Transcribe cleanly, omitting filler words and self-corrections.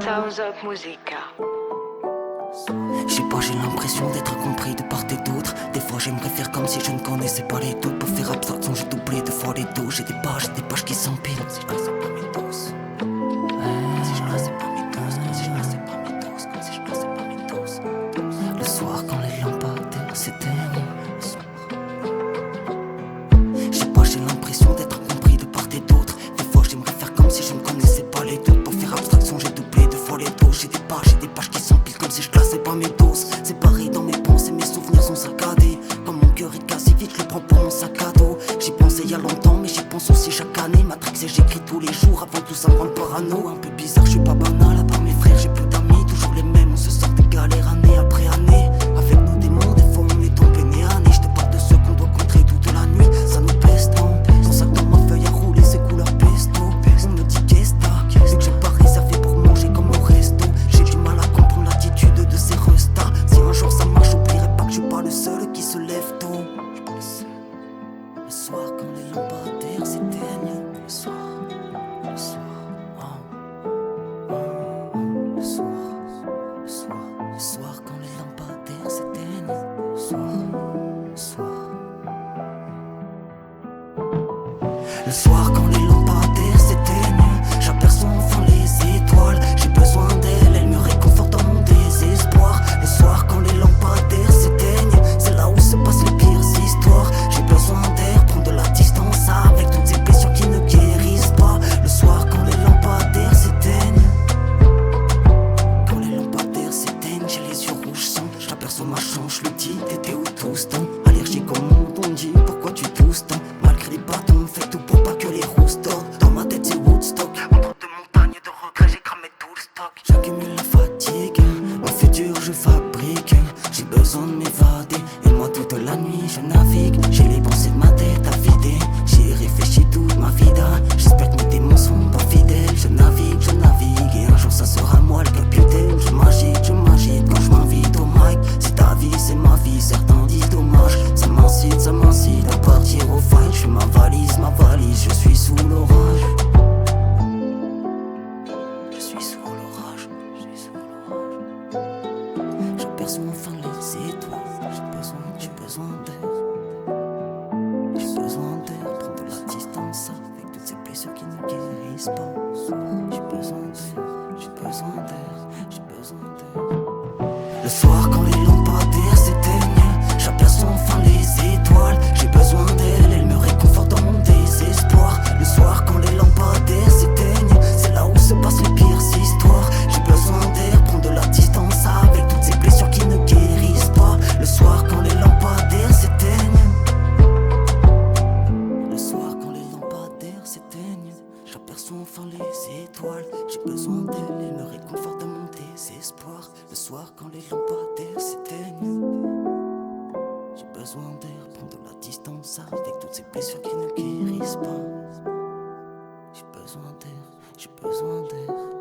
Sounds of Musica. Je sais pas, j'ai l'impression d'être compris de part et d'autre. Des fois j'aimerais faire comme si je ne connaissais pas les doutes. Pour faire abstraction j'ai doublé deux fois les dos. J'ai des pages qui s'empilent. Si je classais pas mes doses, si je classais pas mes doses, si je classais pas mes doses, si je classais pas mes doses. Le soir quand les lampadaires s'éteignent. Je sais pas, j'ai l'impression d'être compris de part et d'autre. Des fois j'aimerais faire comme si je ne connaissais pas les doutes. Pour faire abstraction j'ai doublé deux fois les dos. J'ai des pages qui s'empilent comme si je classais pas mes doses. C'est pareil dans mes pensées, mes souvenirs sont saccadés. Quand mon cœur est cassé vite, je le prends pour mon sac à dos. J'y pensais il y a longtemps, mais j'y pense aussi chaque année. Matrix et j'écris tous les jours avant tout ça me rend parano. Un peu bizarre, je suis pas banal, à part mes frères, j'ai peu d'amis. Toujours les mêmes, on se sort des galères année après année. Avec nos démons, des fois on est tombé nez à nez. Je te parle de ceux qu'on doit contrer toute la nuit. Ça nous peste, hein. Ton sac dans ma feuille à rouler, c'est couleur pesto. On me dit qu'est-ce que vu que j'ai pas réservé pour manger comme au resto. J'ai du mal à comprendre l'attitude de ces restas. Si un jour ça marche, j'oublierai pas que je suis pas le seul qui se lève tôt. Je suis pas le seul. Le soir quand les lampadaires s'éteignent. Le soir, oh, oh. Le soir, le soir, le soir quand les lampadaires s'éteignent. Le soir, le soir. Le soir quand les lampadaires s'éteignent, j'aperçois enfin les étoiles. J'ai besoin d'elle, elle me réconforte dans mon désespoir. Le soir quand les lampadaires s'éteignent, c'est là où se passent les pires histoires. J'ai besoin d'air, prendre de la distance avec toutes ces blessures qui ne guérissent pas. Le soir quand les lampadaires s'éteignent, quand les lampadaires s'éteignent, j'ai les yeux rouges sombres. J'aperçois ma chance, je le dis, t'étais où tout ce temps? Allergique au monde, on dit pourquoi tu tousses tant? Malgré les bâtons, fais tout pour pas que les rousses tordent. Dans ma tête c'est Woodstock, entre deux montagnes de regrets, j'ai cramé tout le stock. J'accumule la fatigue, mon futur je fabrique. J'ai besoin de m'évader, et moi toute la nuit je navigue. J'ai les pensées de ma tête à vider, j'y réfléchi toute ma vida. J'espère que mes démons sont pas fidèles. Je navigue, et un jour ça sera moi le capitaine. Je m'agite quand je m'invite au mic. C'est ta vie, c'est ma vie, certains disent dommage. Ça m'incite à partir au fight. Je fais ma valise, je suis sous l'orage. Je suis sous l'orage, je suis sous l'orage. J'aperçois enfin les étoiles. J'ai besoin d'air. J'ai besoin d'air, prendre de la distance avec toutes ces blessures qui ne guérissent pas. J'ai besoin d'air, j'ai besoin d'air, j'ai besoin d'air. Le soir quand les lampadaires s'éteignent, j'aperçois enfin les étoiles. J'ai besoin d'elle, elle me réconforte dans mon désespoir. Le soir quand les lampadaires s'éteignent, c'est là où se passent les pires histoires. J'ai besoin d'air, prendre de la distance avec toutes ces blessures qui ne guérissent pas. Le soir quand les lampadaires s'éteignent, le soir quand les lampadaires s'éteignent, j'aperçois enfin les étoiles. J'ai besoin d'elle, elle me réconforte dans mon désespoir. Le soir quand les lampadaires s'éteignent, j'ai besoin d'air, prendre de la distance avec toutes ces blessures qui ne guérissent pas. J'ai besoin d'air, j'ai besoin d'air.